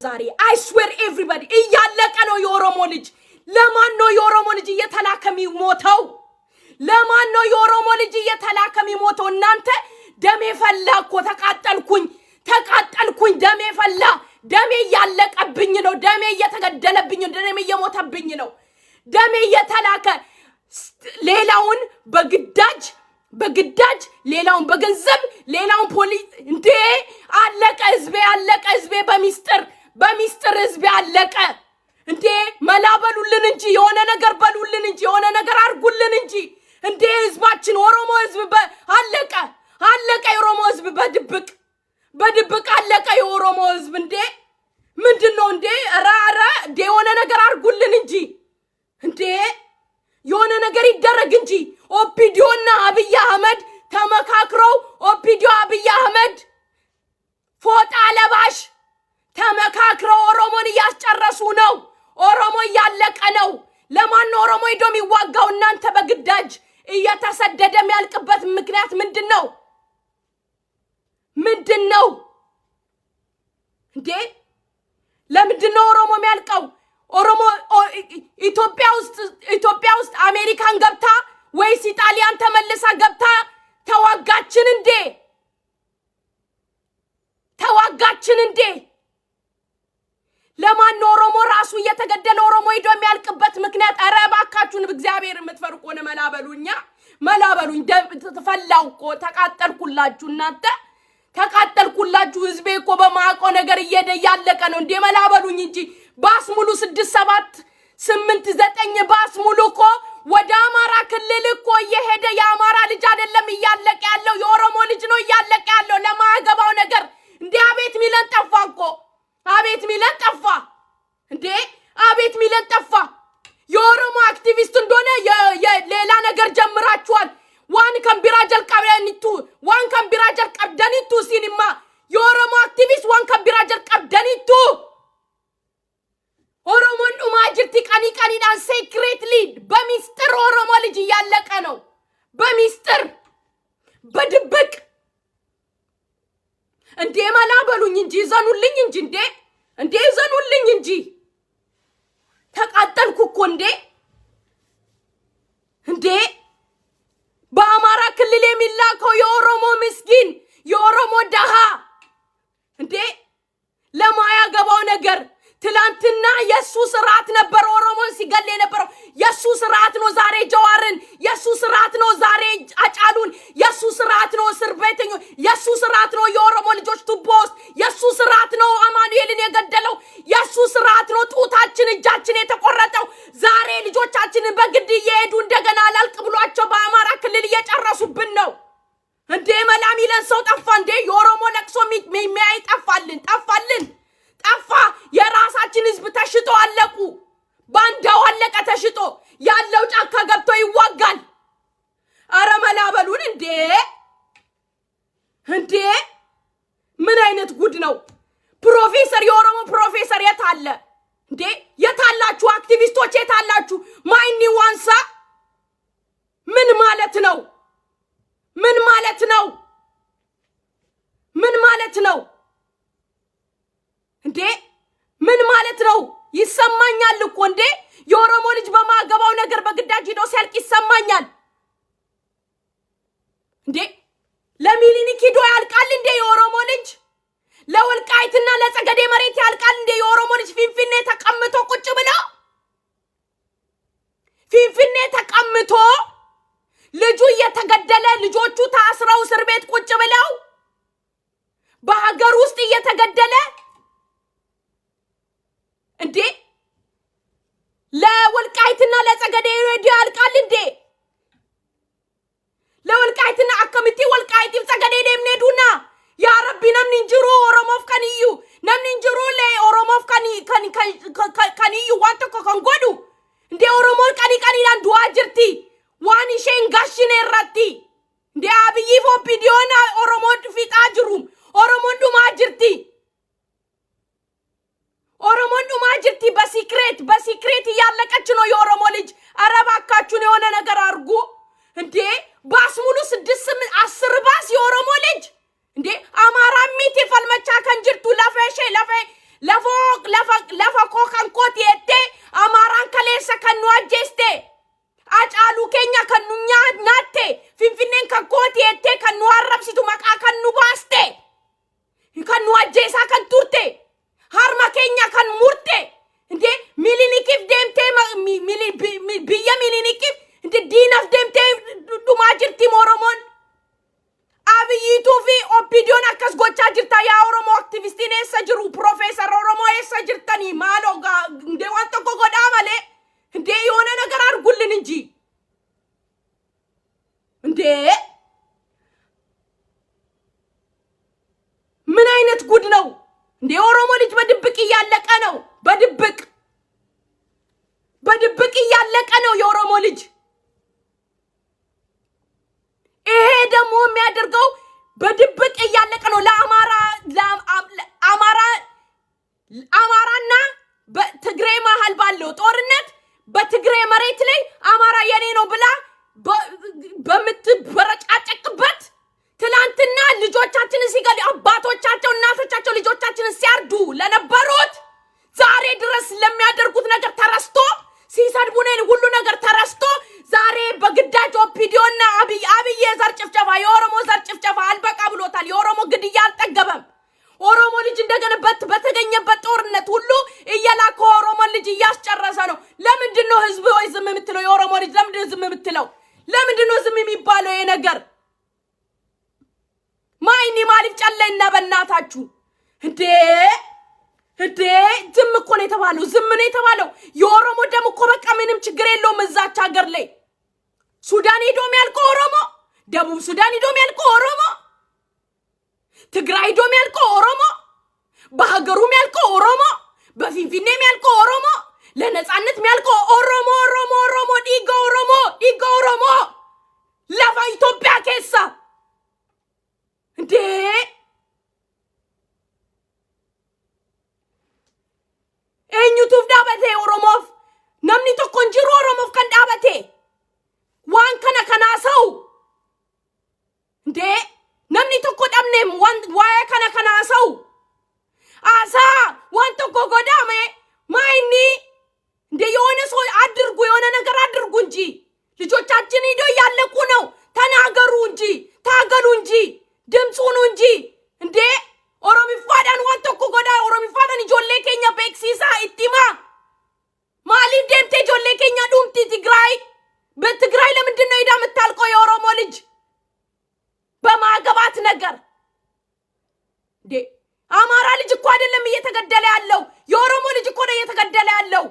ዛሬ I swear everybody እያለቀ ነው የኦሮሞ ልጅ ለማን ነው የኦሮሞ ልጅ እየተላከ የሚሞተው ለማን ነው የኦሮሞ ልጅ እየተላከ የሚሞተው እናንተ ደሜ ፈላኮ ተቃጠልኩኝ ደሜ ፈላ ደሜ ያለቀብኝ ነው ደሜ እየተገደለብኝ ነው ደሜ እየሞተብኝ ነው ደሜ እየተላከ ሌላውን በግዳጅ ሌላውን በገንዘብ ሌላውን ፖሊስ እንዴ አለቀ ህዝቤ በሚስጥር ህዝቤ አለቀ እንዴ መላበሉልን እንጂ የሆነ ነገር በሉልን እንጂ የሆነ ነገር አርጉልን እንጂ እንዴ ህዝባችን ኦሮሞ ህዝብ አለቀ የኦሮሞ ህዝብ በድብቅ አለቀ የኦሮሞ ህዝብ እንዴ ምንድነው እንዴ ራራ እንዴ የሆነ ነገር አርጉልን እንጂ እንዴ የሆነ ነገር ይደረግ እንጂ ኦፒዲዮና አብይ አህመድ ተመካክረው ኦፒዲዮ አብይ አህመድ ፎጣ ለባሽ ተመካክረው ኦሮሞን ያስጨረሱ ነው ኦሮሞ ያለቀ ነው ለማን ነው ኦሮሞ ይዶም ይዋጋው እናንተ በግዳጅ እየተሰደደ የሚያልቅበት ምክንያት ምንድነው እንዴ ለምንድነው ኦሮሞ የሚያልቀው ኦሮሞ ኢትዮጵያ ውስጥ አሜሪካን ገብታ ወይስ ኢጣሊያን ተመልሳ ገብታ ተዋጋችን እንዴ ለማን ነው ኦሮሞ ራሱ እየተገደለ ኦሮሞ ይዶ የሚያልቅበት ምክንያት አረባካችሁን በእግዚአብሔር የምትፈርቁ ነው መላበሉኝ ተፈላው እኮ ተቃጠልኩላችሁ እናንተ ተቃጠልኩላችሁ ህዝቤ እኮ በማቆ ነገር ያለቀ ነው እንዴ መላበሉኝ እንጂ ባስ ሙሉ 6 7 8 9 ባስ ሙሉ እኮ ወደ አማራ ክልል እኮ እየሄደ የአማራ ልጅ አይደለም እያለቀ ያለው የኦሮሞ ልጅ ነው እያለቀ ያለው ለማገባው ነገር እንዴ አቤት ሚለን ጠፋ እኮ አቤት ሚለን ጠፋ እንዴ አቤት ሚለን ጠፋ የኦሮሞ አክቲቪስት እንደሆነ ሌላ ነገር ጀምራችኋል ዋን ከምቢራጀል ቀብደኒቱ ሲኒማ የኦሮሞ አክቲቪስት ዋን ከምቢራጀል ቀብደኒቱ ኦሮሞን ኡማጅርቲ ቀኒዳን ሴክሬትሊ በሚስጥር ኦሮሞ ልጅ ያለቀ ነው በሚስጥር በድብቅ እንዴ መላበሉኝ እንጂ ዘኑልኝ እንጂ እንዴ ዘኑልኝ እንጂ ተቃጠልኩ እኮ እንዴ በአማራ ክልል የሚላከው የኦሮሞ ምስኪን የኦሮሞ ደሃ እንዴ ለማያገባው ነገር ትላንትና የሱ ስርዓት ነበር ኦሮሞን ሲገል የነበረው የሱ ስርዓት ነው ዛሬ ጀዋርን የሱ ስርዓት ነው ዛሬ አጫሉን የሱ ስርዓት ነው እስር ቤተኞ የሱ ስርዓት ነው የኦሮሞ ልጆች ቱቦስ የሱ ስርዓት ነው አማኑኤልን የገደለው የሱ ስርዓት ነው ጡታችን እጃችን የተቆረጠው ዛሬ ልጆቻችንን በግድ እየሄዱ እንደገና አላልቅ ብሏቸው በአማራ ክልል እየጨረሱብን ነው እንዴ መላሚለን ሰው ጠፋ እንዴ የኦሮሞ ለቅሶ የሚያይ ጠፋልን ጠፋ የራሳችን ህዝብ ተሽጦ አለቁ ባንዳው አለቀ ተሽጦ ያለው ጫካ ገብቶ ይዋጋል አረ መላበሉን እንዴ ምን አይነት ጉድ ነው ፕሮፌሰር የኦሮሞ ፕሮፌሰር የታለ እንዴ የታላችሁ አክቲቪስቶች የታላችሁ ማይኒ ዋንሳ ምን ማለት ነው እንዴ ምን ማለት ነው ይሰማኛል እኮ እንዴ የኦሮሞ ልጅ በማገባው ነገር በግዳጅ ሄዶ ሲያልቅ ይሰማኛል እንዴ ለሚሊኒክ ሄዶ ያልቃል እንዴ የኦሮሞ ልጅ ለወልቃይትና ለጸገዴ መሬት ያልቃል እንዴ የኦሮሞ ልጅ ፊንፊኔ ተቀምጦ ቁጭ ብለው ፊንፊኔ ተቀምጦ ልጁ እየተገደለ ልጆቹ ታስረው እስር ቤት ቁጭ ብለው በሀገር ውስጥ እየተገደለ እንዴ ለወልቃይትና ለጸገዴ ሬዲዮ ያልቃል እንዴ ለወልቃይትና አከምቲ ወልቃይት ጸገዴ ደምነዱና ያ ረቢ ነምን እንጅሩ ኦሮሞፍ ከንዩ ነምን እንጅሩ ለኦሮሞፍ ከንዩ ዋንተ ከንጎዱ እንዴ ኦሮሞ ቀኒዳን ዱዋጅርቲ ዋን ሸንጋሽኔ ራቲ እንዴ አብይ ፎፒዲዮና ኦሮሞ ፊጣ ጅሩም ኦሮሞ ዱማጅርቲ ኦሮሞ ዱማጅርቲ በሲክሬት ያለቀች ነው የኦሮሞ ልጅ አረባካችሁን የሆነ ነገር አርጉ እንዴ ባስ ሙሉ 6 8 10 ባስ የኦሮሞ ልጅ እንዴ አማራ ሚት ይፈልመቻ ከንጅርቱ ለፈሼ ለፎቅ diinaf deemtee dhumaa jirti Oromoon. Abiyyiituu fi Oppidiyoon akkas gochaa jirta yaa Oromoo aktivistiin eessa jiru Profeesar Oromoo eessa jirtanii maaloo ndee waan tokko godhaa malee ndee yoona ነገር አድርጉልን እንጂ እንዴ ምን አይነት ጉድ ነው እንዴ ኦሮሞ ልጅ በድብቅ እያለቀ ነው በድብቅ እያለቀ ነው የኦሮሞ ልጅ ይሄ ደግሞ የሚያደርገው በድብቅ እያለቀ ነው አማራና በትግራይ መሃል ባለው ጦርነት በትግራይ መሬት ላይ አማራ የኔ ነው ብላ በምትበረጫጨቅበት ትላንትና ልጆቻችንን ሲገሉ አባቶቻቸው እናቶቻቸው ልጆቻችንን ሲያርዱ ለነበሩት ዛሬ ድረስ ለሚያደርጉት ነገር ተረስቶ ሲሰድቡን ሁሉ ነገር ተረስቶ ዛሬ በግዳጅ ኦፒዲዮና አብይ የዘር ጭፍጨፋ የኦሮሞ ዘር ጭፍጨፋ አልበቃ ብሎታል የኦሮሞ ግድያ አልጠገበም ኦሮሞ ልጅ እንደገነበት በተገኘበት ጦርነት ሁሉ እየላከ ኦሮሞ ልጅ እያስጨረሰ ነው ለምንድን ነው ህዝብ ወይ ዝም የምትለው የኦሮሞ ልጅ ለምንድን ነው ዝም የምትለው ለምንድን ነው ዝም የሚባለው ይሄ ነገር ማይኒ ማሊፍ ጨለና በእናታችሁ እንዴ ዝም እኮ ነው የተባለው ዝም ነው የተባለው የኦሮሞ ደም እኮ በቃ ምንም ችግር የለውም እዛች ሀገር ላይ ሱዳን ሄዶም ያልከው ኦሮሞ ደቡብ ሱዳን ሄዶም ያልከው ኦሮሞ ትግራይ ሄዶም ያልከው ኦሮሞ በሀገሩም ያልከው ኦሮሞ በፊንፊኔም ያልከው ኦሮሞ ለነጻነት ያልከው ኦሮሞ ዲጋ ኦሮሞ ለፋ ኢትዮጵያ ከሳ እንዴ eenyutuuf dhaabatee oromoof namni tokko hin jiru oromoof kan dhaabatee waan kana haasa'u ndee namni tokko dhabne waa'ee kana haasa'u aasaa waan tokko godhame maayini ndee yoone soo adirgu yoone ነገር አድርጉ እንጂ ልጆቻችን ሄዶ ያለቁ ነው ተናገሩ እንጂ ታገሉ እንጂ ድምፁ ነው እንጂ እንዴ ኦሮሚፋዳን waan tokko godha ኦሮሚፋዳን ijoollee keenya beeksisa ittima maaliif deemte ijoollee keenya dhumti ትግራይ በትግራይ ለምንድን ነው ሄዳ የምታልቀው የኦሮሞ ልጅ በማገባት ነገር እንዴ አማራ ልጅ እኮ አይደለም እየተገደለ ያለው የኦሮሞ ልጅ እኮ ነው እየተገደለ ያለው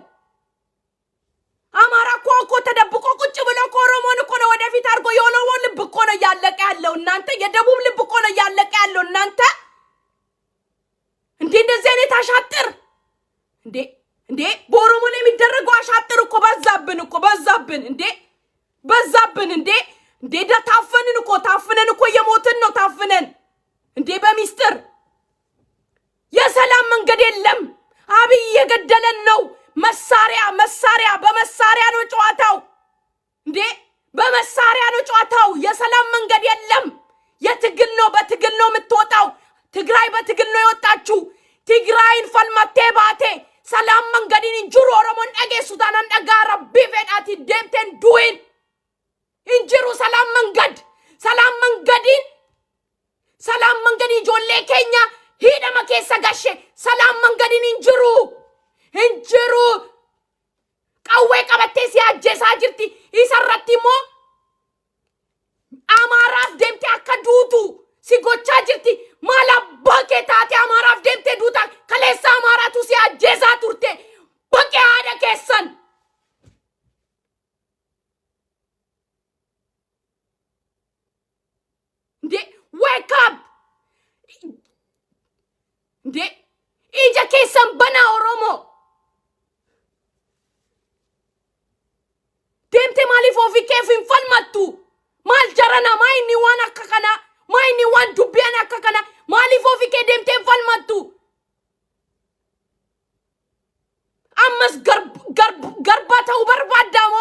አማራ እኮ ተደብቆ ቁጭ ብሎ ኦሮሞን እኮ ነው ወደፊት አድርጎ የኦሮሞ ልብ እኮ ነው ያለቀ ያለው እናንተ የደቡብ ልብ እኮ ነው ያለቀ ያለው እናንተ እንዴ እንደዚህ አይነት አሻጥር እንዴ በኦሮሞ ላይ የሚደረገው አሻጥር እኮ በዛብን እንዴ ታፍነን እኮ የሞትን ነው ታፍነን እንዴ በሚስጥር የሰላም መንገድ የለም አብይ የገደለን ነው መሳሪያ በመሳሪያ ነው ጨዋታው እንዴ በመሳሪያ ነው ጨዋታው የሰላም መንገድ የለም የትግል ነው በትግል ነው የምትወጣው ትግራይ በትግል ነው የወጣችሁ ትግራይን ፈልመቴ ባቴ ሰላም መንገድን እንጅሩ ኦሮሞን አገሱታን አንደጋ ረቢ ፈዳቲ ደምተን ዱዌን እንጅሩ ሰላም መንገድን ጆሌ ኬኛ ሂደማ ኬሳ ጋሼ ሰላም መንገድን እንጅሩ ቀዌ ቀበቴ ሲያጀሳ ጅርቲ ይሰራቲሞ አማራፍ ደምቴ አከዱቱ ሲጎቻ ጅርቲ ማላ ባኬታቲ አማራፍ ደምቴ ዱታ ከሌሳ አማራቱ ሲያጀሳ ቱርቴ በቄ አደ ኬሰን እንዴ wake up እንዴ ኢጃ ኬሰን በና ኦሮሞ ደምቴ ማሊፎ ፊኬፊን ፈልመቱ ማል ጀረና ማይኒ ዋን አከከና ማይኒ ዋን ዱቢያን አከከና ማሊፎ ፊኬ ደምቴ ፈልመቱ አመስ ገርባታው በርባዳሞ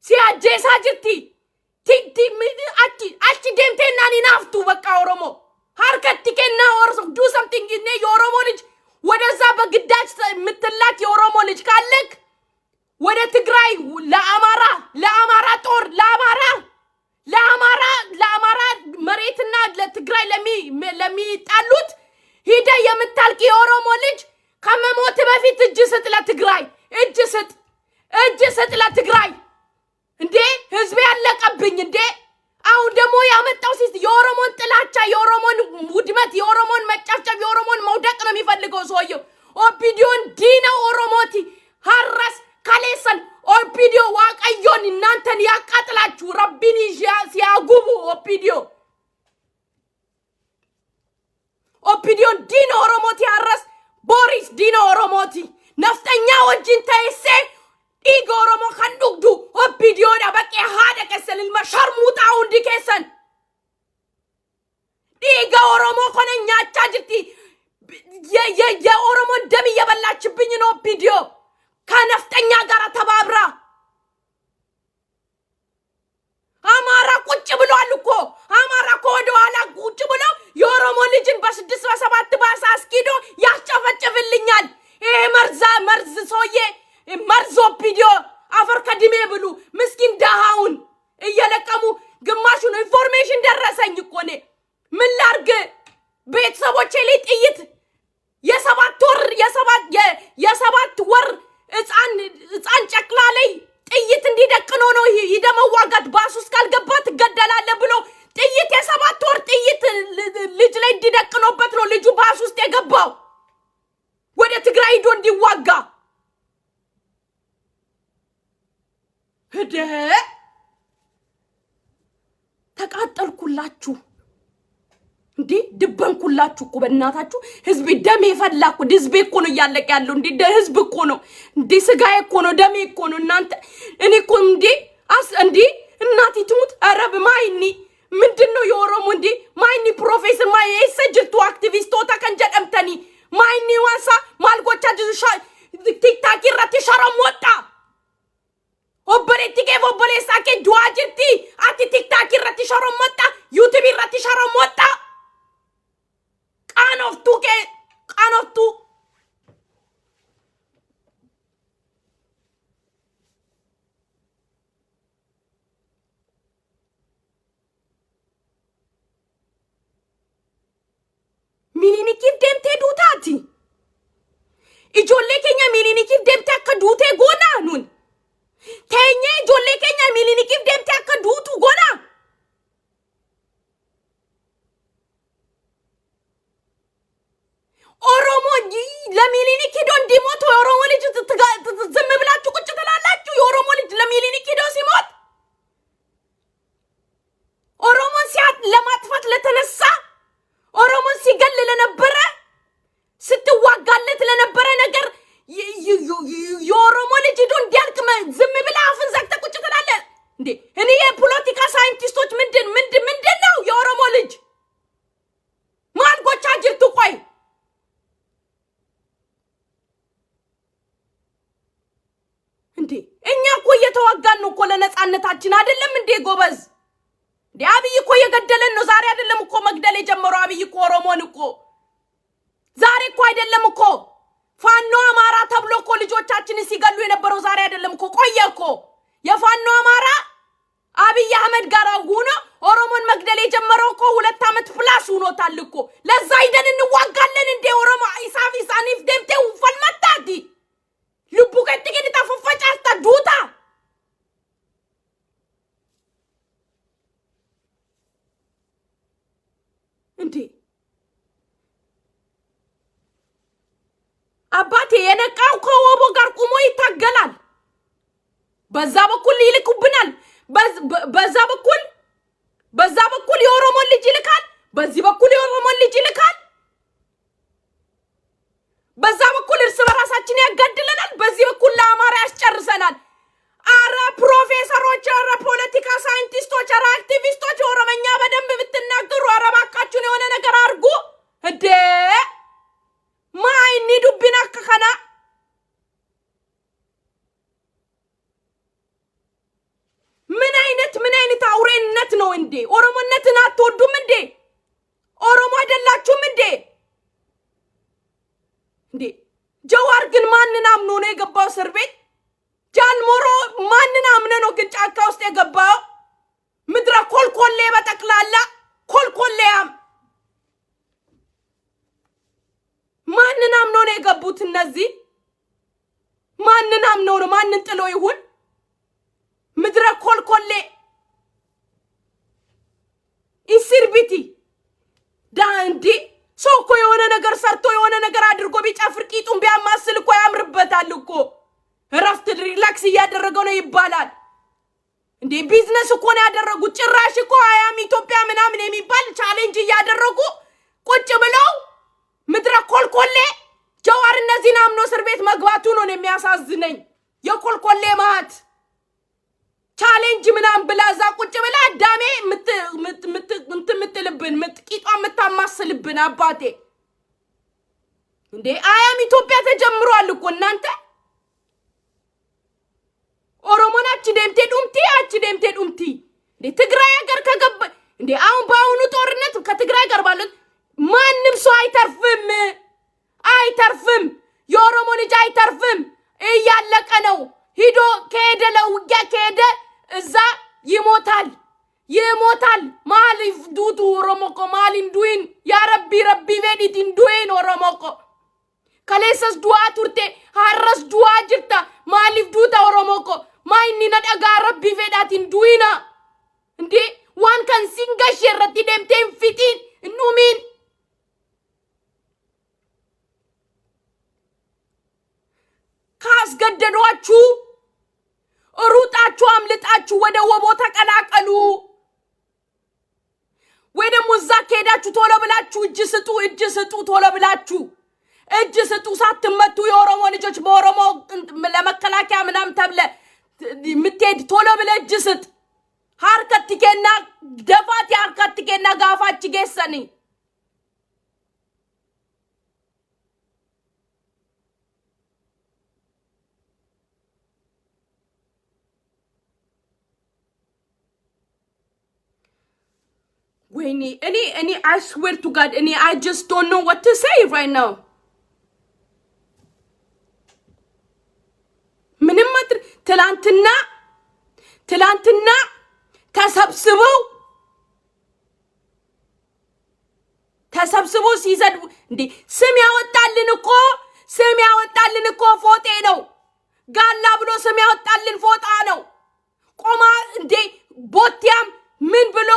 ሲያጀሳ ጅርቲ አቺ ደምቴና ኒናፍቱ በቃ ኦሮሞ ሃርከት ከና ኦርሶ ዱ something in የኦሮሞ ልጅ ወደዛ በግዳጅ ምትላክ የኦሮሞ ልጅ ካለክ ወደ ትግራይ ለአማራ ጦር ለአማራ መሬትና ለትግራይ ለሚጣሉት ሂደ የምታልቂ የኦሮሞ ልጅ ከመሞት በፊት እጅ ስጥ ለትግራይ እጅ እንድሰጥ ለትግራይ እንዴ ህዝብ ያለቀብኝ እንዴ አሁን ደግሞ ያመጣው ሲስ የኦሮሞን ጥላቻ የኦሮሞን ውድመት የኦሮሞን መጨፍጨፍ የኦሮሞን መውደቅ ነው የሚፈልገው ሰውየው ኦፒዲዮን ዲና ኦሮሞቲ ሐረስ ካሌሰን ኦፒዲዮ ዋቀዮን እናንተን ያቃጥላችሁ ረቢን ሲያጉቡ ኦፒዲዮን ዲና ኦሮሞቲ ሐረስ ቦሪስ ዲና ኦሮሞቲ ነፍጠኛ ወጅን ተይሴ ኢጎ ኦሮሞ ከንዱግዱ ኦፒዲዮ ዳበቄ ሃደ ከሰል المشرሙጣው እንዲከሰን ኢጎ ኦሮሞ ኮነኛ አቻጅቲ የኦሮሞ ደም እየበላችብኝ ነው ኦፒዲዮ ከነፍጠኛ ጋር ተባብራ አማራ ቁጭ ብሏል እኮ አማራ ኮዶ አላ ቁጭ ብሎ የኦሮሞ ልጅን በ6 በ7 ባሳ አስኪዶ ያስጨፈጭፍልኛል ይሄ መርዝ ሶዬ መርዝ ኦፒዲዮ አፈር ከድሜ ብሉ ምስኪን ዳሃውን እየለቀሙ ግማሹን ኢንፎርሜሽን ደረሰኝ እኮ ነው ምን ላርግ ቤተሰቦቼ ላይ ጥይት የሰባት ወር ህፃን ጨቅላ ላይ ጥይት እንዲደቅኖ ነው ይደመዋጋት ባሱስ ካልገባ ትገደላለ ብሎ ጥይት የሰባት ወር ጥይት ልጅ ላይ እንዲደቅኖበት ነው ልጁ ባሱስ የገባው ወደ ትግራይ ሄዶ እንዲዋጋ ሄደ ተቃጠልኩላችሁ እንዴ ድበንኩላችሁ እኮ በእናታችሁ ህዝብ ደም ይፈላኩ ህዝብ እኮ ነው ያለቀ ያለው እንዴ ህዝብ እኮ ነው እንዴ ስጋዬ እኮ ነው ደሜ እኮ ነው እናንተ እኔ እኮ እንዴ እናቲ ትሙት አረብ ማይኒ ምንድነው የኦሮሞ እንዴ ማይኒ ፕሮፌሰር ማይ ሰጅቱ አክቲቪስት ተከንጀደምተኒ ማይኒ ዋሳ ማልጎቻ ጅሻ ቲክታክ ይረቲ ሸረም ወጣ ኦበሬቲ ከቦበሬ ሳኬ ዱዋጅርቲ አቲ ቲክታክ ይረቲ ሸረም ወጣ ዩቲዩብ ይረቲ ሸረም ወጣ ቃኖፍቱ ሚኒኒኪፍ ደምቴ ዱታቲ ኢጆሌ ኬኛ ሚኒኒኪፍ ደምቴ አከዱቴ ጎና ኑን ተኛ ኢጆሌ ኬኛ ሚኒኒኪፍ ደምቴ አከዱቱ ጎና ኦሮሞ ለሚሊኒክ ሄዶ እንዲሞት ኦሮሞ ልጅ ዝም ብላችሁ ቁጭ ትላላችሁ የኦሮሞ ልጅ ለሚሊኒክ ሄዶ ሲሞት ኦሮሞን ለማጥፋት ለተነሳ ኦሮሞን ሲገል ለነበረ ስትዋጋለት ለነበረ ነገር የኦሮሞ ልጅ ሄዶ እንዲያልቅ ዝም ብላ አፍን ዘግተህ ቁጭ ትላለህ እንዴ እኔ የፖለቲካ ሳይንቲስቶች ምንድን ነው የኦሮሞ ልጅ ማልጎቻ ጅርቱ ቆይ እንዴ እኛ እኮ እየተዋጋን ነው እኮ ለነጻነታችን አይደለም እንዴ ጎበዝ እንዴ አብይ እኮ እየገደለን ነው ዛሬ አይደለም እኮ መግደል የጀመረው አብይ እኮ ኦሮሞን እኮ ዛሬ እኮ አይደለም እኮ ፋኖ አማራ ተብሎ እኮ ልጆቻችን ሲገሉ የነበረው ዛሬ አይደለም እኮ ቆየ እኮ የፋኖ አማራ አብይ አህመድ ጋር ሆኖ ኦሮሞን መግደል የጀመረው እኮ 2 አመት ፕላስ ሆኖታል እኮ ለዛ አይደን እንዋጋለን እንዴ ኦሮሞ ኢሳፊሳኒፍ ደምቴው ፈልመታዲ ልቡ ከጥቂት ተፈፈጫስታ ዱታ እንዴ አባቴ የነቃው ከወቦ ጋር ቆሞ ይታገላል በዛ በኩል ይልኩብናል በዛ በኩል የኦሮሞ ልጅ ይልካል በዚህ በኩል የኦሮሞ ልጅ ይልካል በዛ በኩል እርስ በራሳችን ያጋድለናል በዚህ በኩል ለአማራ ያስጨርሰናል አረ ፕሮፌሰሮች አረ ፖለቲካ ሳይንቲስቶች አረ አክቲቪስቶች ኦሮሞኛ በደንብ ብትናገሩ አረ ባካችሁን የሆነ ነገር አርጉ እንዴ ማይኒ ዱቢና ከከና ምን አይነት አውሬነት ነው እንዴ ኦሮሞነትን አትወዱም እንዴ ኦሮሞ አይደላችሁም እንዴ ጀዋር ግን ማንን አምኖ ነው የገባው እስር ቤት ጃልሞሮ ማንን አምነ ነው ግን ጫካ ውስጥ የገባው ምድረ ኮልኮሌ በጠቅላላ ኮልኮሌያም ማንን አምኖ ነው የገቡት እነዚህ ማንን አምኖ ነው ማንን ጥሎ ይሁን ምድረ ኮልኮሌ ኢስርቢቲ ዳንዲ ሶኮ የሆነ ነገር ሰርቶ የሆነ ነገር አድርጎ ቢጨፍር ቂጡን ቢያማስል እኮ ያምርበታል እኮ ረፍት ሪላክስ እያደረገው ነው ይባላል እንዴ ቢዝነስ እኮ ነው ያደረጉት ጭራሽ እኮ አያም ኢትዮጵያ ምናምን የሚባል ቻሌንጅ እያደረጉ ቁጭ ብለው ምድረ ኮልኮሌ ጀዋር እነዚህን አምኖ እስር ቤት መግባቱ ነው የሚያሳዝነኝ የኮልኮሌ ማት ቻሌንጅ ምናምን ብላ እዛ ቁጭ ብላ አዳሜ ምትልብን ምትቂጧ ምታማስልብን አባቴ እንዴ አያም ኢትዮጵያ ተጀምሯል እኮ እናንተ ኦሮሞናች ደምቴ ዱምቲ እንዴ ትግራይ ሀገር ከገባ እንዴ አሁን ባሁኑ ጦርነት ከትግራይ ጋር ባለው ማንንም ሰው አይተርፍም የኦሮሞ ልጅ አይተርፍም እያለቀ ነው ሂዶ ከሄደ ለውጊያ ከሄደ እዛ ይሞታል ማሊፍ ዱቱ ኦሮሞኮ ማሊን ዱይን ያ ረቢ ቬዲት እንዱይን ኦሮሞኮ ከሌሰስ ዱአ ቱርቴ ሃረስ ዱአ ጅርታ ማሊፍ ዱታ ኦሮሞኮ ማይኒ ነዳጋ ረቢ ቬዳት እንዱይና እንዴ ዋን ከን ሲንጋሽ የረቲ ደምቴን ፊቲን ኑሚን ካስገደዷችሁ ሩጣችሁ አምልጣችሁ ወደ ወቦ ተቀላቀሉ ወይ ደሞ እዛ ከሄዳችሁ ቶሎ ብላችሁ እጅ ስጡ ቶሎ ብላችሁ እጅ ስጡ ሳትመቱ የኦሮሞ ልጆች በኦሮሞ ለመከላከያ ምናም ተብለ ምትሄድ ቶሎ ብለ እጅ ስጥ ሃርከትኬና ደፋት ያርከትኬና ጋፋች ገሰኒ Wait, any, I swear to God, I just don't know what to say right now. ምንም ማጥር ትላንትና ተሰብስበው ሲዘድ እንዴ ስም ያወጣልን እኮ ፎጤ ነው ጋላ ብሎ ስም ያወጣልን ፎጣ ነው ቆማ እንዴ ቦቲያም ምን ብሎ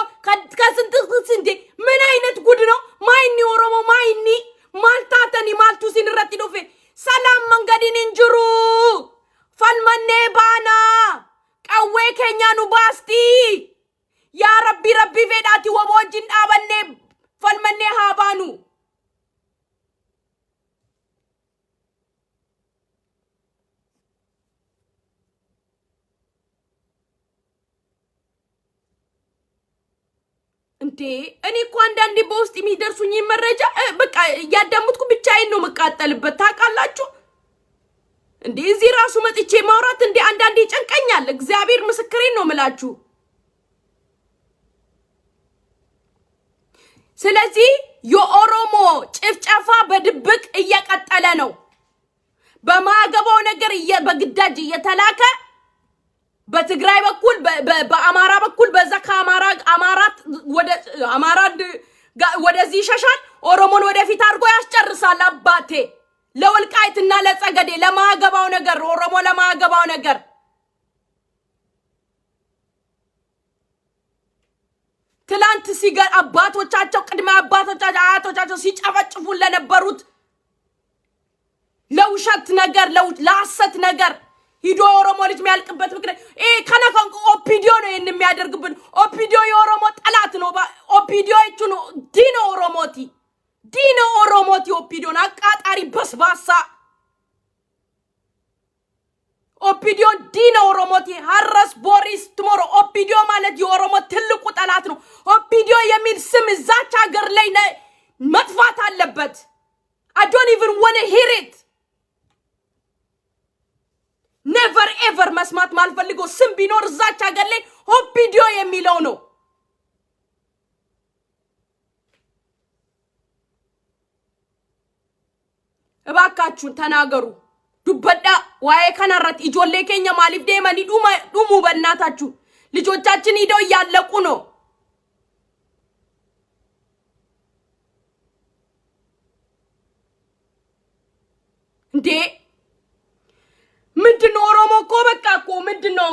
ከስንጥስ እንዴ ምን አይነት ጉድ ነው ማይኒ ኦሮሞ ማይኒ ማልታተኒ ማልቱ ሲንረቲ ዶፌ ሰላም መንገዲን እንጅሩ ፈልመኔ ባና ቀዌ ከኛኑ ባስቲ ያ ረቢ ቬዳቲ ወቦጅን ዳበኔ ፈልመኔ ሃባኑ እንዴ እኔ እኮ አንዳንዴ በውስጥ የሚደርሱኝ መረጃ በቃ ያዳምጥኩ ብቻዬን ነው መቃጠልበት ታውቃላችሁ እንዴ እዚህ ራሱ መጥቼ ማውራት እንዴ አንዳንዴ ጨንቀኛል እግዚአብሔር ምስክሬን ነው ምላችሁ ስለዚህ የኦሮሞ ጭፍጨፋ በድብቅ እየቀጠለ ነው በማገባው ነገር በግዳጅ እየተላከ በትግራይ በኩል በአማራ በኩል በዛ ከአማራት ወደዚህ ሸሻል ኦሮሞን ወደፊት አድርጎ ያስጨርሳል አባቴ ለወልቃይትና ለጸገዴ ለማገባው ነገር ኦሮሞ ለማገባው ነገር ትላንት ሲገር አባቶቻቸው ቅድመ አባቶቻቸው አያቶቻቸው ሲጨፈጭፉ ለነበሩት ለውሸት ነገር ለሐሰት ነገር ሂዶ ኦሮሞ ልጅ የሚያልቅበት ምክንያት ከነከን ኦፒዲዮ ነው የሚያደርግብን ኦፒዲዮ የኦሮሞ ጠላት ነው ኦፒዲዮ እቹ ነው ዲኖ ኦሮሞቲ ኦፒዲዮን አቃጣሪ በስባሳ ኦፒዲዮ ዲኖ ኦሮሞቲ ሀረስ ቦሪስ ትሞሮ ኦፒዲዮ ማለት የኦሮሞ ትልቁ ጠላት ነው ኦፒዲዮ የሚል ስም እዛች ሀገር ላይ መጥፋት አለበት I don't even want to hear it never ever መስማት ማልፈልገው ስም ቢኖር እዛች ሀገር ላይ ኦፒዲዮ የሚለው ነው እባካችሁን ተናገሩ ዱበዳ ዋይ ከናራት ኢጆሌ ከኛ ማሊፍ ደማኒ ዱሙ በእናታችሁ ልጆቻችን ሄደው ያለቁ ነው እንዴ ምንድነው ኦሮሞ እኮ በቃ እኮ ምንድነው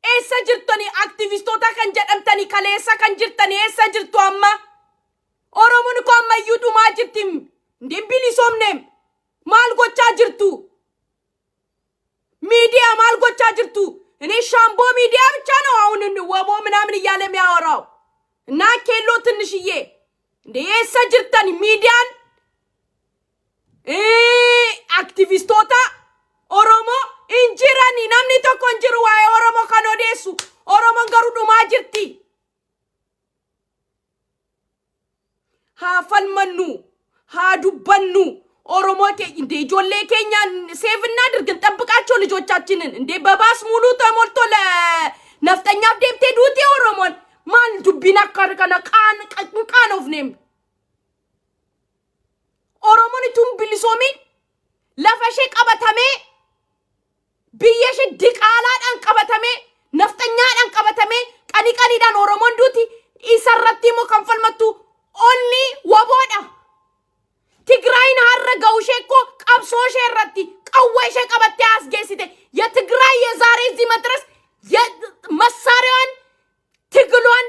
Eessa jirtani aktivistoota kan jedhamtani kaleessa kan jirtani eessa jirtu amma? Oromoon ko amma yuudumaa jirtim. Ndimbili somnem. Maal gochaa jirtu? Media maal gochaa jirtu? እኔ ሻምቦ ሚዲያ ብቻ ነው አሁን ወቦ ምናምን እያለ የሚያወራው እና ኬሎ ትንሽዬ እንደ የሰጅርተን ሚዲያን አክቲቪስቶታ ኦሮሞ እንጂራኒ ናምኒ ተኮንጅሩ ዋይ ኦሮሞ ካኖዴሱ ኦሮሞ ገሩዱ ማጅርቲ ሃፈልመኑ ሃዱበኑ ኦሮሞ እንደ ጆሌ ኬኛ ሴቭ እናድርግን ጠብቃቸው ልጆቻችንን እንደ በባስ ሙሉ ተሞልቶ ለነፍጠኛ ደብቴ ዱቲ ኦሮሞን ማን ዱቢና ካርከና ቃን ኦፍ ኔም ኦሮሞን ቱም ቢሊሶሚ ለፈሼ ቀበተሜ ቢየሽ ድቃላን አንቀበተሜ ነፍጠኛን አንቀበተሜ ቀኒ ዳን ኦሮሞን ዱቲ ኢሰረቲሞ ከንፈልመቱ ኦንሊ ወቦዳ ትግራይን አረጋው ሸኮ ቀብሶ ሸረቲ ቀወሸ ቀበተ ያስገሲተ የትግራይ የዛሬ እዚህ መድረስ የመሳሪያን ትግሏን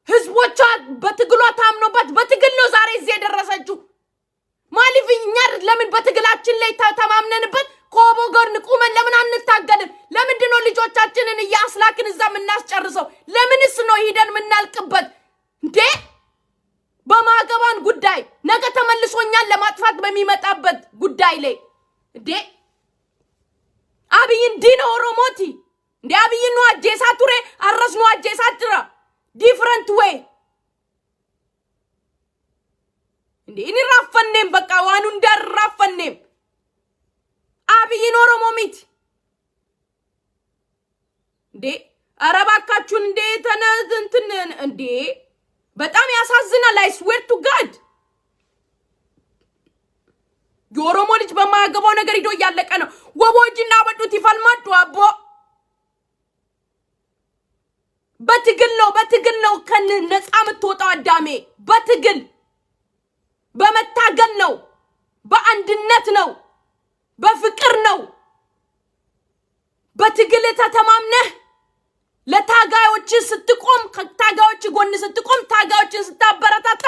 ህዝቦቿ በትግሏ ታምኖበት በትግል ነው ዛሬ እዚህ የደረሰችው ማሊፍኛ ለምን በትግላችን ላይ ተማምነንበት ኮቦ ጋር ንቁመን ለምን አንታገልም ለምንድን ነው ልጆቻችንን ያስላክን እዛ ምናስጨርሰው ለምንስ ነው ሄደን ምናልቅበት እንዴ በማገባን ጉዳይ ነገ ተመልሶኛል ለማጥፋት በሚመጣበት ጉዳይ ላይ እንዴ አብይን ዲኖ ኦሮሞቲ እንዴ አብይን ነው አጀሳቱሬ አረስ ነው አጀሳትራ ዲፈረንት ዌይ እንዴ እኔ ራፈነም በቃ ዋኑ እንደራፈነም አብይን ኦሮሞሚት እንዴ አረባካችሁን እንዴ ተነዝንትን እንዴ በጣም ያሳዝናል I swear to God የኦሮሞ ልጅ በማያገባው ነገር ሂዶ ያለቀ ነው ወቦጅና በዱት ይፈልማዱ አቦ በትግል ነው ከነጻ ምትወጣው አዳሜ በትግል በመታገል ነው በአንድነት ነው በፍቅር ነው በትግል ተተማምነህ ለታጋዮች ስትቆም ከታጋዮች ጎን ስትቆም ታጋዮችን ስታበረታታ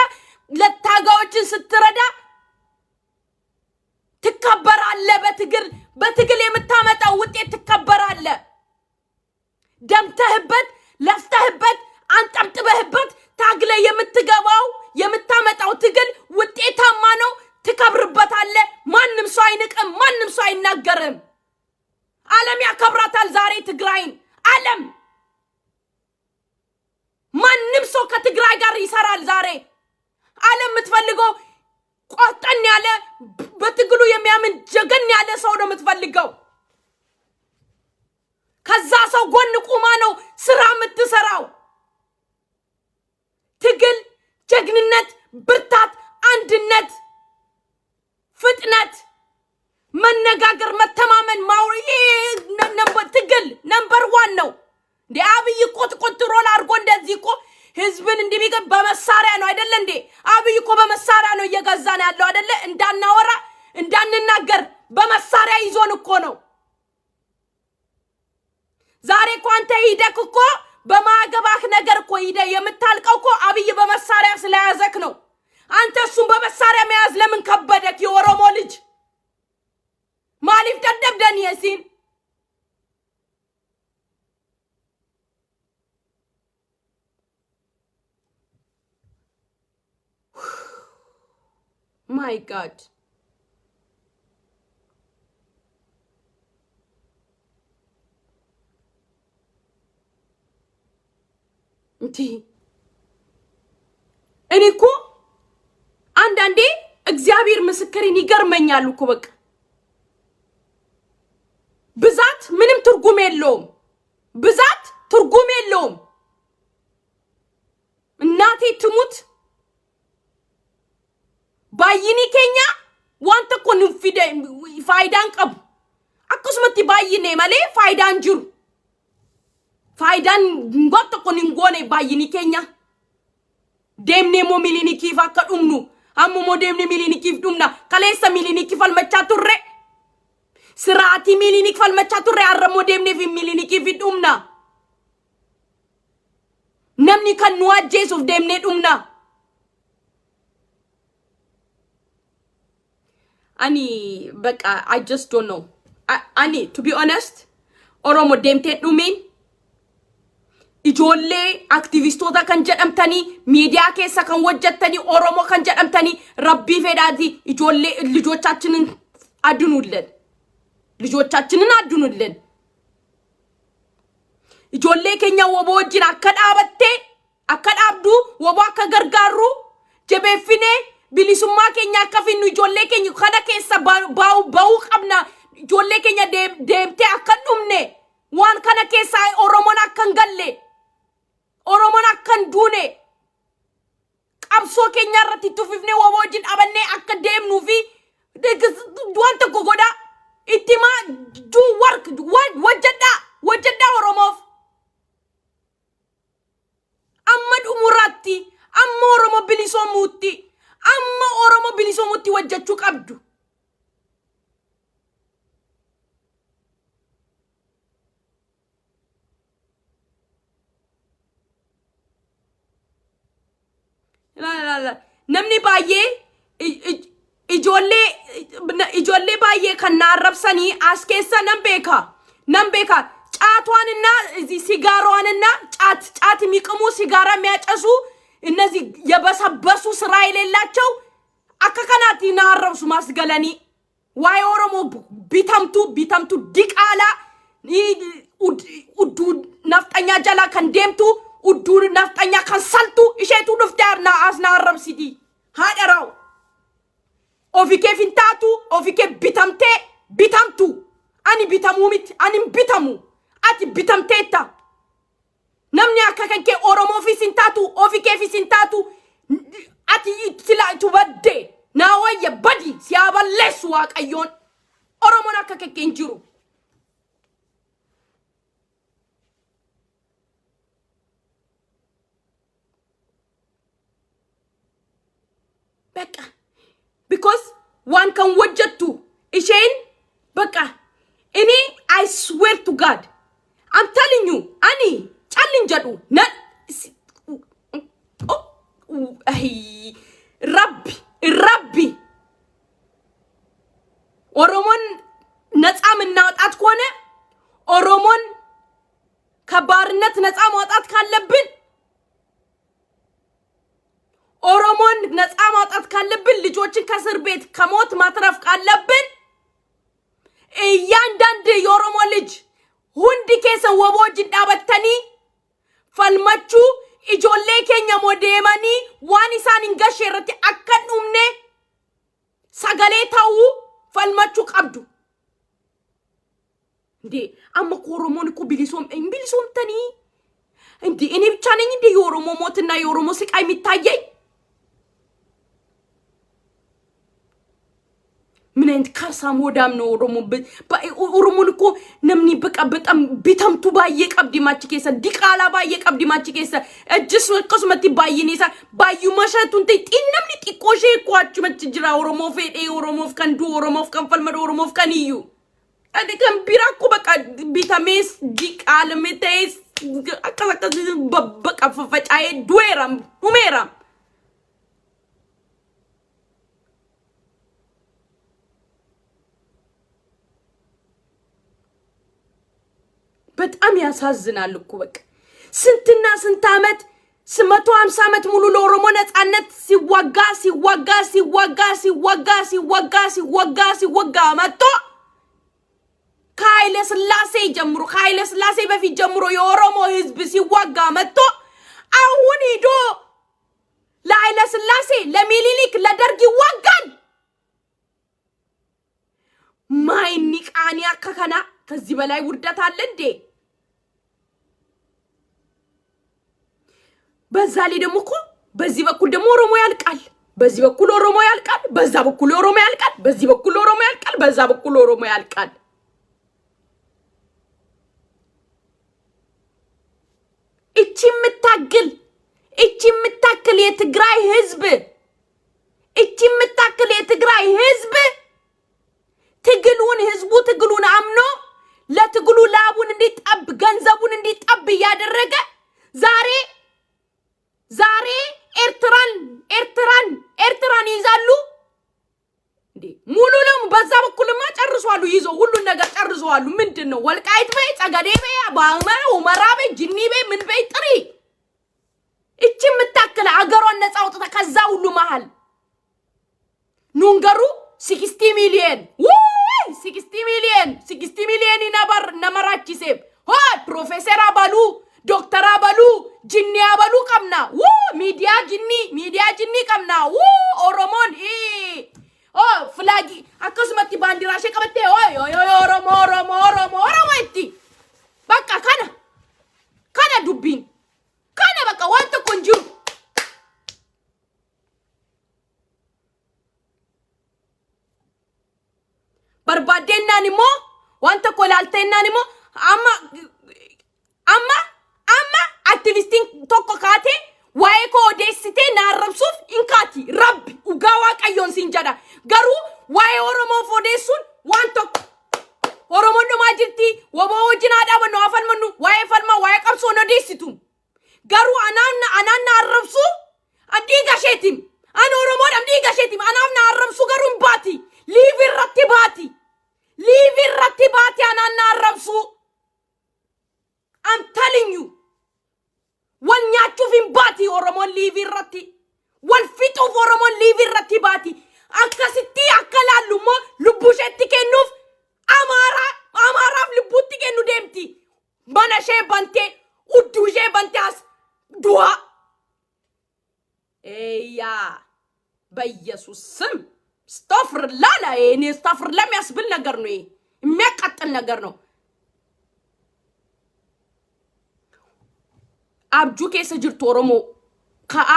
ለታጋዮች ስትረዳ ትከበራለ በትግል የምታመጣው ውጤት ትከበራለ ደምተህበት ለፍተህበት አንጠብጥበህበት ታግለ የምትገባው የምታመጣው ትግል ውጤታማ ነው ትከብርበታለ ማንንም ሰው አይንቅም ማንንም ሰው አይናገርም ዓለም ያከብራታል ዛሬ ትግራይን ዓለም ማንንም ሰው ከትግራይ ጋር ይሰራል ዛሬ ዓለም ምትፈልገው ቆጠን ያለ በትግሉ የሚያምን ጀገን ያለ ሰው ነው ምትፈልገው ከዛ ሰው ጎን ቁማ ነው ስራ ምትሰራው ትግል ጀግንነት ብርታት አንድነት ፍጥነት መነጋገር መተማመን ማውሪ ትግል ነምበር 1 ነው እንዴ አብይ ቆጥሮል አርጎ እንደዚህ እኮ ህዝብን እንዲሚገብ በመሳሪያ ነው አይደለ እንዴ አብይ እኮ በመሳሪያ ነው እየገዛን ያለው አይደለ እንዳናወራ እንዳንናገር በመሳሪያ ይዞን እኮ ነው ዛሬ ኳንተ ሂደክ እኮ በማገባክ ነገር እኮ ሂደ የምታልቀው እኮ አብይ በመሳሪያ ስለያዘክ ነው አንተ እሱን በመሳሪያ መያዝ ለምን ከበደክ የኦሮሞ ልጅ ማሊፍ ደደብደን የሲን My God. እኔኮ አንዳንዴ እግዚአብሔር ምስክሬን ይገርመኛል እኮ በቃ ብዛት ምንም ትርጉም የለውም ብዛት ትርጉም የለውም እናቴ ትሙት ባይኒ ኬኛ ዋንተ ኮ ንፊ faayidaan qabu akkasumatti baay'ine malee faayidaan jiru faayidaan gotta kun hin goone baay'ini keenya deemne mo milinikiif akka dhumnu ammo mo deemne milinikiif dhumna kaleessa milinikif falmachaa turre siraati milinik falmachaa turre arramo deemne fi milinikif dhumna namni kan nu ajjeesuuf deemne dhumna ani baka I just don't know ani to be honest oromo deemte dhumin ijoollee aktivistoota kan jedhamtanii miidiyaa keessa kan wajjattanii oromo kan jedhamtanii rabbii fedhaati ijoollee ልጆቻችንን አድኑልን ijoollee keenya wobo wajjin akka dhaabatte akka dhaabdu wobo akka gargaaru jabeeffine bilisummaa keenya akka finnu ijoollee keenya kana keessa baa'u qabna ijoollee keenya deemte akka dhumne waan kana keessa oromoon akka galle oromoon akka duune qabsoo keenya irratti tufifne wobo wajjin dhaabannee akka deemnu fi wanta gogoda ittima do work wajjada oromoof amma umuratti amma oromo bilisomutti wajjachuu qabdu la namni baay'ee ijoollee baay'ee kan naarrabsanii as keessa nan beeka ጫቷንና ሲጋራዋንና ጫት የሚቅሙ ሲጋራ የሚያጨሱ እነዚህ የበሰበሱ ስራ የሌላቸው አከከናት ይናረብሱ ማስገለኒ ዋይ ኦሮሞ ቢተምቱ ዲቃላ ኡዱ ነፍጠኛ ጀላ ከንደምቱ ኡዱ ነፍጠኛ ከንሰልቱ እሸቱ ድፍታርና አስናረብሲዲ ሃደራው ኦፊኬ ፊንታቱ ኦፊኬ ቢተምቱ ani bitamu ati bitamteta namni akka kanke oromo fi sintatu ofike fi sintatu ati sila tubadde na waya badi siaballesu waqayon oromo akka kanke injiru beka because one can wajjatu ishen beka any I swear to God I'm telling you ani challenge adu na rabbi oromon ነፃ ምናውጣት ከሆነ ኦሮሞን ከባርነት ነፃ ማውጣት ካለብን ኦሮሞን ነፃ ማውጣት ካለብን ልጆችን ከስር ቤት ከሞት ማትረፍ ካለብን እያንዳንድ የኦሮሞ ልጅ ሁንዲ ከሰ ወቦጅ ዳበተኒ ፈልመቹ ኢጆሌ ኬኛ ሞዴማኒ ዋኒሳን እንገሸረቲ አከዱምኔ ሰገሌታው ፈልመቹ ቀብዱ እንዴ አመኮ ኦሮሞን እኮ ቢሊሶም ተኒ እንዴ እኔ ብቻ ነኝ እንዴ የኦሮሞ ሞትና የኦሮሞ ስቃይ የሚታየኝ ምን አይነት ካሳም ወዳም ነው ኦሮሞን እኮ ነምኒ በቃ በጣም ቢተምቱ ባየ ቀብዲ ማች ከሰ ዲቃላ ባየ ቀብዲ ማች ከሰ እጅስ ወቀስመቲ ባይኔሳ ባዩ ማሻቱን ጤነምኒ ጢቆሼ ቋቹ መትጅራ ኦሮሞ ፌዴ ኦሮሞ ፍከንዱ ኦሮሞ ፍከንፈልመዶ ኦሮሞ ፍከንዩ አደከም ቢራኩ በቃ ቢታሜስ ዲቃል መቴስ አቀለቀ በቃ ፈፈጫዬ ዱዌራም ሁሜራም በጣም ያሳዝናል እኮ በቃ ስንትና ስንት አመት 150 አመት ሙሉ ለኦሮሞ ነፃነት ሲዋጋ መጥቶ ከኃይለ ሥላሴ በፊት ጀምሮ የኦሮሞ ህዝብ ሲዋጋ መጥቶ አሁን ሄዶ ለኃይለ ሥላሴ ለሚኒሊክ ለደርግ ይዋጋል ማይኒቃኒ አከከና ከዚህ በላይ ውርደት አለ እንዴ በዛሊ ደሞ እኮ በዚህ በኩል ደሞ ኦሮሞ ያልቃል በዚህ በኩል ኦሮሞ ያልቃል በዛ በኩል ኦሮሞ ያልቃል በዚህ በኩል ኦሮሞ ያልቃል በዛ በኩል ኦሮሞ ያልቃል እቺ ምታክል የትግራይ ህዝብ እቺ ምታክል የትግራይ ህዝብ ትግሉን አምኖ ለትግሉ ላቡን እንዲጠብ ገንዘቡን እንዲጠብ ያደረገ ዛሬ ኤርትራን ይዛሉ እንዴ ሙሉለም በዛ በኩልማ ጨርሷሉ ይዞ ሁሉ ነገር ጨርሷሉ ምንድነው ወልቃይት በይ ጸገዴ በይ ባማው ኡመራቤ ጂኒቤ ምን በይ ጥሪ እቺ ምታክል አገሯን ነፃ አውጥታ ከዛ ሁሉ መሃል ኑንገሩ 60 ሚሊዮን 60 ሚሊዮን ይነበር ነመራቺሴብ ሆይ ፕሮፌሰር አባሉ ዶክተር አባሉ ጂኒ አባሉ ቀምና ሚዲያ ጂኒ ቀምና ኦሮሞን ፍላጊ አከስመቲ ባንዲራሽ ቀበቴ ኦሮሞ እቲ በቃ ካና ዱቢን ካና በቃ ወንት ቆንጆ በርባዴናኒሞ ወንት ኮላልቴናኒሞ አማ አክቲቪስቲን ቶኮ ካቴ ዋይኮ ኦዴሲቴ ናረብሱፍ ኢንካቲ ረብ ኡጋዋ ቀዮን ሲንጀዳ ገሩ ዋይ ኦሮሞ ፎዴሱን ዋንቶ ኦሮሞ ማጅርቲ ወቦጅና ዳበኖ አፈልመኑ ዋይ ፈልማ ዋይ ቀብሶ ኦዴሲቱ ገሩ አናና አረብሱ አዲጋሼቲም አን ኦሮሞ አዲጋሼቲም አናና አረብሱ ገሩን ባቲ ሊቪ ባቲ አናና አረብሱ I'm telling you ወኛቹ ፊንባቲ ኦሮሞ ሊቪ ወልፊቱ ኦሮሞ ሊቪ ባቲ አከስቲ አከላሉሞ ልቡሸቲ ከኑፍ አማራፍ ልቡቲ ከኑ ደምቲ ማናሼ ባንቴ ኡዱሼ ባንታስ ዱዋ ኤያ በኢየሱስ ስም ስታፍርላላ እኔ ስታፍርላ የሚያስብል ነገር ነው የሚያቃጥል ነገር ነው አብጁ ከሰ ጅርቱ ኦሮሞ ከአ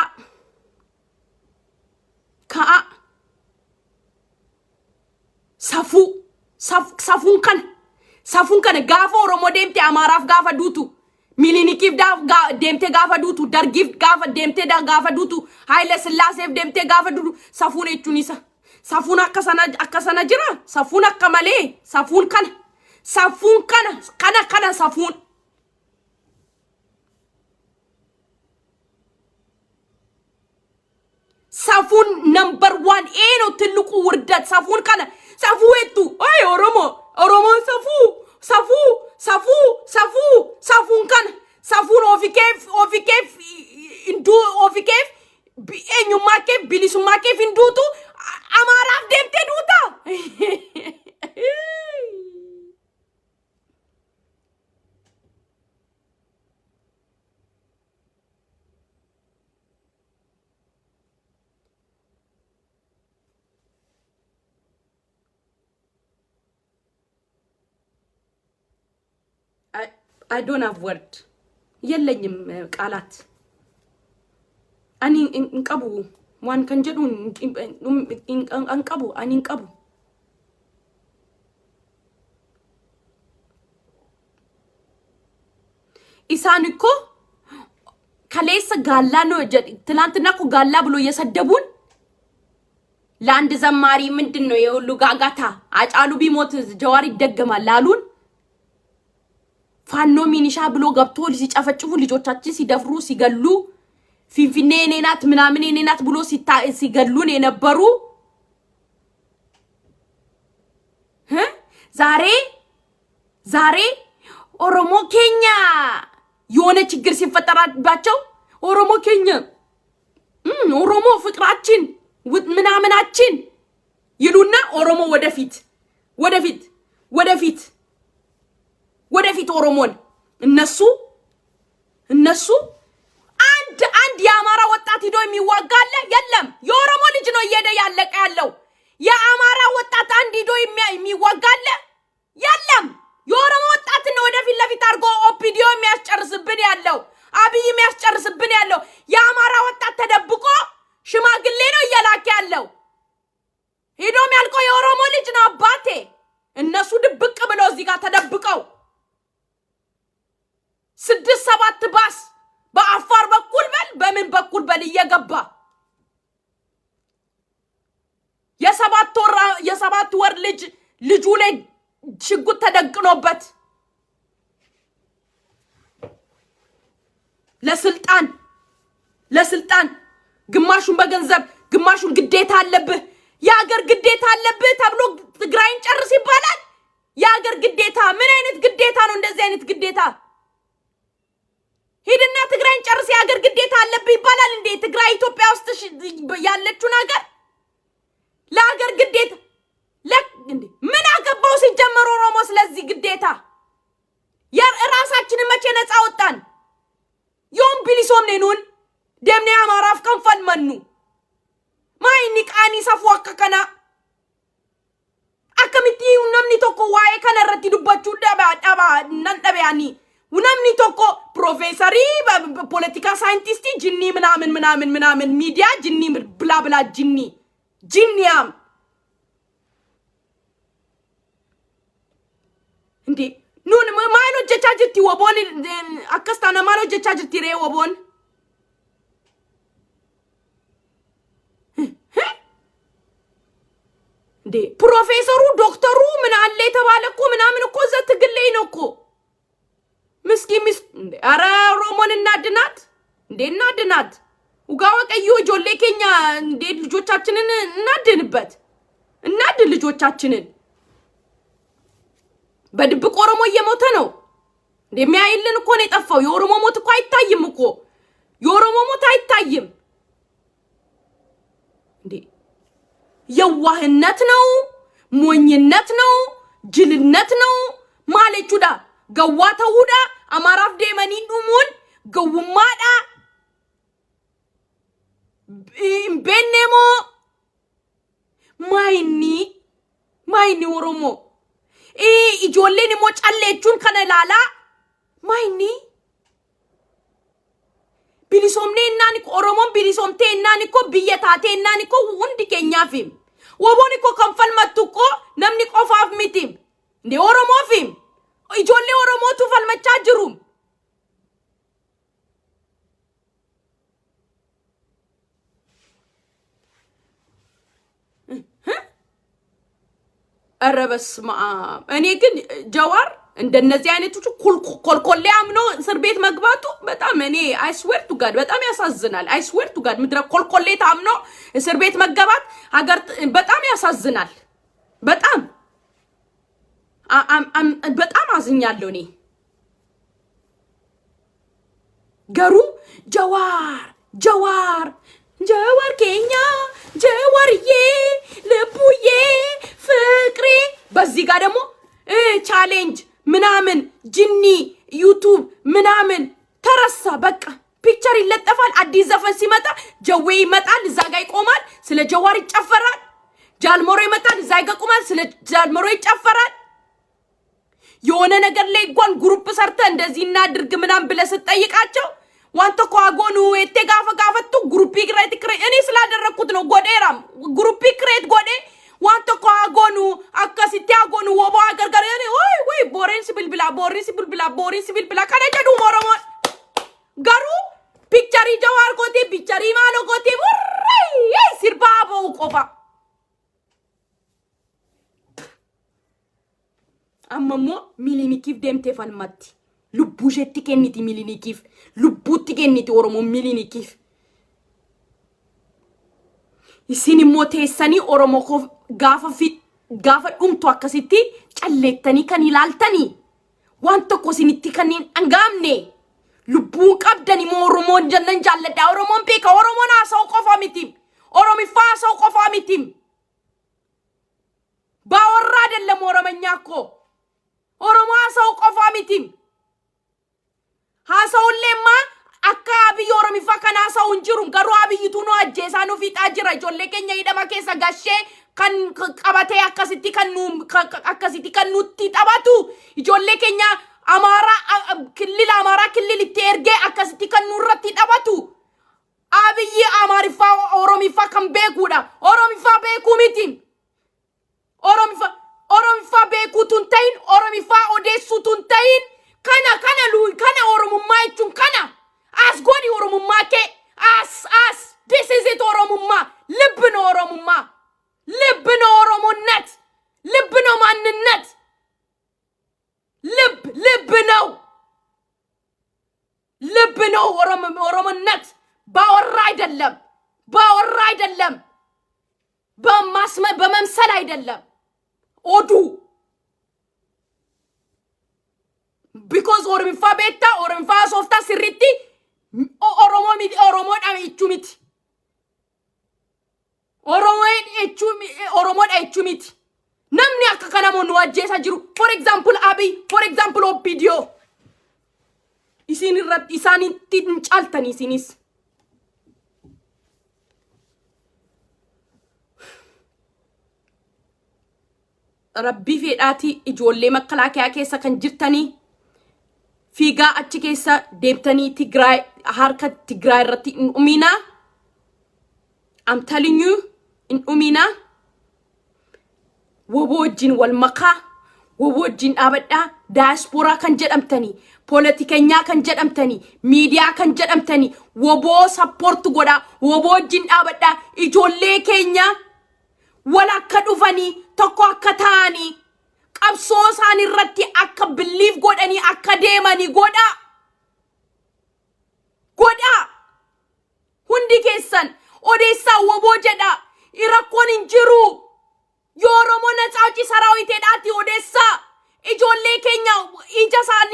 ሰፉን ከነ ጋፋ ኦሮሞ ደምቴ አማራፍ ጋፋ ዱቱ ሚሊኒኪፍ ደምቴ ጋፋ ዱቱ ደርጊፍ ጋፋ ደምቴ ጋፋ ዱቱ ኃይለ ስላሴፍ ደምቴ ጋፋ ዱቱ ሰፉን እቹኒሳ ሰፉን አከሰና ጅራ ሰፉን አከመሌ ሰፉን ከነ ሰፉን ነምበር 1 ነው ትልቁ ውርደት ሰፉን ከነ ሰፉቱ አይ ኦሮሞ ሰፉን ከነ ሰፉን ኦፊኬፍ ቢኤኙማኬፍ ቢሊሱማኬፍ እንዱቱ አማራፍ ደምቴ ዱታ I don't have word የለኝም ቃላት አኒ እንቀቡ ዋን ከንጀዱ እንቀቡ አኒ እንቀቡ ኢሳን እኮ ከሌስ ጋላ ነው ትላንትና እኮ ጋላ ብሎ የሰደቡን ለአንድ ዘማሪ ምንድነው የሁሉ ጋጋታ አጫሉ ቢሞት ጀዋር ይደገማል ላሉን ፋኖ ሚኒሻ ብሎ ገብቶ ሲጨፈጭፉ ልጆቻችን ሲደፍሩ ሲገሉ ፊንፊኔ ኔናት ምናምን ኔናት ብሎ ሲገሉን የነበሩ ዛሬ ኦሮሞ ኬኛ የሆነ ችግር ሲፈጠራባቸው ኦሮሞ ኬኛ ኦሮሞ ፍቅራችን ምናምናችን ይሉና ኦሮሞ ወደፊት ኦሮሞን እነሱ አንድ የአማራ ወጣት ሂዶ የሚዋጋለ የለም የኦሮሞ ልጅ ነው እየደ ያለቀ ያለው የአማራ ወጣት አንድ ሂዶ የሚዋጋለ የለም የኦሮሞ ወጣት ነው ወደፊት ለፊት አርጎ ኦፒዲዮ የሚያስጨርስብን ያለው አብይ የሚያስጨርስብን ያለው የአማራ ወጣት ተደብቆ ሽማግሌ ነው እየላከ ያለው ሂዶ የሚያልቀው የኦሮሞ ልጅ ነው አባቴ እንደገባ የሰባት ወር ልጁ ላይ ሽጉጥ ተደቅኖበት ለስልጣን ግማሹን በገንዘብ ግማሹን ግዴታ አለብህ የሀገር ግዴታ አለብህ ተብሎ ትግራይን ጨርስ ይባላል። የሀገር ግዴታ ምን አይነት ግዴታ ነው? እንደዚህ አይነት ግዴታ ሄድና ትግራይን ጨርስ የሀገር ግዴታ አለብህ ይባላል እንዴ? ትግራይ ኢትዮጵያ ውስጥ ያለችው ነገር ለሀገር ግዴታ እንዴ ምን አገባው ሲጀመር ኦሮሞ ስለዚህ ግዴታ? የራሳችንን መቼ ነፃ ወጣን? ዮም ቢሊሶም ነኑን ደምኔ አማራፍ ከንፈል መኑ ማይኒ ቃኒ ሰፉ አከከና አከሚቲ namni tokko waa'ee kana irratti dubbachuu dhaba nandabeani namni tokko professori politika scientist jinni ምናምን ሚዲያ jinni ብላ jinniam እንዴ ኑን ማይኖ ጀቻጅቲ ወቦን አከስታና ማኖ ጀቻጅቲ ሬ ወቦን እንዴ ፕሮፌሰሩ ዶክተሩ ምን አለ የተባለ እኮ ምናምን እኮ እዛ ትግለይ ነው እኮ ምስኪን አረ ኦሮሞን እናድናት እንዴ እናድናት ugawa ቀዩ ጆሌ ኬኛ እንዴ ልጆቻችንን እናድን ልጆቻችንን በድብቅ ኦሮሞ እየሞተ ነው እንደሚያይልን እኮ ነው የጠፋው የኦሮሞ ሞት እኮ አይታይም እኮ የኦሮሞ ሞት አይታይም እንዴ የዋህነት ነው ሞኝነት ነው ጅልነት ነው ማለቹዳ ገዋተውዳ አማራፍ ደመኒ ዱሙን ገውማዳ ቤኔሞ ማይኒ ኦሮሞ ijoolleen immoo calleechuun kana ilaala maayini bilisomne innaan ko oromoon bilisomte innaan ko biyya taate innaan ko hundi keenyaaf woboon ko kan falmattu ko namni qofaaf miti nde oromoof ijoollee oromootu falmachaa jiru አረበስማ እኔ ግን ጀዋር እንደነዚህ አይነቶቹ ኮልኮሌ አምኖ እስር ቤት መግባቱ በጣም እኔ አይ ስዌር ቱ ጋድ በጣም ያሳዝናል። አይ ስዌር ቱ ጋድ ምድረ ኮልኮሌ ታምኖ እስር ቤት መገባት ሀገር በጣም ያሳዝናል። በጣም አዝኛለሁ እኔ ገሩ ጀዋር ኬኛ ጀዋርዬ ልቡዬ ፍቅሬ በዚህ ጋር ደግሞ ቻሌንጅ ምናምን ጂኒ ዩቲዩብ ምናምን ተረሳ በቃ ፒክቸር ይለጠፋል አዲስ ዘፈን ሲመጣ ጀዌ ይመጣል እዛ ጋር ይቆማል ስለ ጀዋር ይጨፈራል ጃልሞሮ ይመጣል እዛ ጋር ይቆማል ስለ ጃልሞሮ ይጨፈራል የሆነ ነገር ላይ እንኳን ግሩፕ ሰርተ እንደዚህ እናድርግ ምናምን ብለ ስትጠይቃቸው ዋንተ ኮአጎኑ እተጋፈጋፈቱ ግሩፕ ክሬት እኔ ስላደረኩት ነው ጎዴራም ግሩፕ ክሬት ጎዴ ዋንተ ኮአጎኑ አከሲቲ አጎኑ ወባ ገርገር ወይ ቦሬንስ ቢልብላ ካነጀዱ ሞሮሞ ጋሩ ፒክቸሪ ጀዋር ጎቴ ፒክቸሪ ማሎ ጎቴ ወሬ ሲርባቦ ቆፋ አመሞ ሚሊኒኪፍ ደምቴ ፈልማቲ ልቡሸቲ ከኒቲ ሚሊኒኪፍ ልቡቲ ከኒቲ ኦሮሞ ሚሊኒኪፍ ይሲኒ ሞቴሰኒ ኦሮሞ ኮ ጋፋ ዱምቶ አከሲቲ ጨሌተኒ ከኒ ላልተኒ ዋንተ ኮ ሲኒቲ ከኒን አንጋምኔ ልቡን ቀብደኒ ኦሮሞ ጀነን ጃለዳ ኦሮሞን ፔካ ኦሮሞና ሰው ቆፋ ሚቲም ኦሮሚፋ ሰው ቆፋ ሚቲም ባወራ አይደለም ኦሮመኛ እኮ ኦሮሞ ሰው ቆፋ ሚቲም ሃሳውሌማ አካባቢ ኦሮሚፋ ከና ሰው እንጅሩም ገሩ አብይቱ ነው አጀሳኑ ፊጣ ጅራ ጆሌ ከኛ ይደማ ከሰ ጋሼ kan qabate akkasitti kan nutti tabatu ijoollee keenya amara kilil itti erge akkasitti kan nurratti tabatu Abiy amarifa oromifa kan beekuudha oromifa beeku miti oromifa beeku tuntain oromifa odeessu tuntain kana oromummaa jechuun kana as godi oromummaa kee as ኦሮሞነት ባወራ አይደለም በመምሰል አይደለም ኦዱ because ኦሮሚፋ ቤታ ኦሮሚፋ ሶፍታ ሲሪቲ ኦሮሞ ዳም ኢቹሚት ኦሮሞ ኢቹሚት namni akka kana mo wajjesa jiru for example Abiy for example Opidio isin irratti isanitti caaltani isinis rabbi fedhaati ijoollee makkalaakaya keessa kan jirtani fiigaa achi keessa deebtanii Tigray harka Tigray irratti umina I'm telling you in umina wobojin wal maka wobojin abadda diaspora kan jedhamtani politikenya kan jedhamtani media kan jedhamtani wobo support goda wobojin abadda ijoollee keenya wala akka dhufani tokko akka taani qabsoo isaan irratti akka believe godani akka deemani goda hundi keessan odeessa wobo jedha irakkoon injiru የኦሮሞ ነፃ አውጪ ሰራዊት ሄዳቲ ኦዴሳ ኢጆሌ ኬኛ ኢጃሳኒ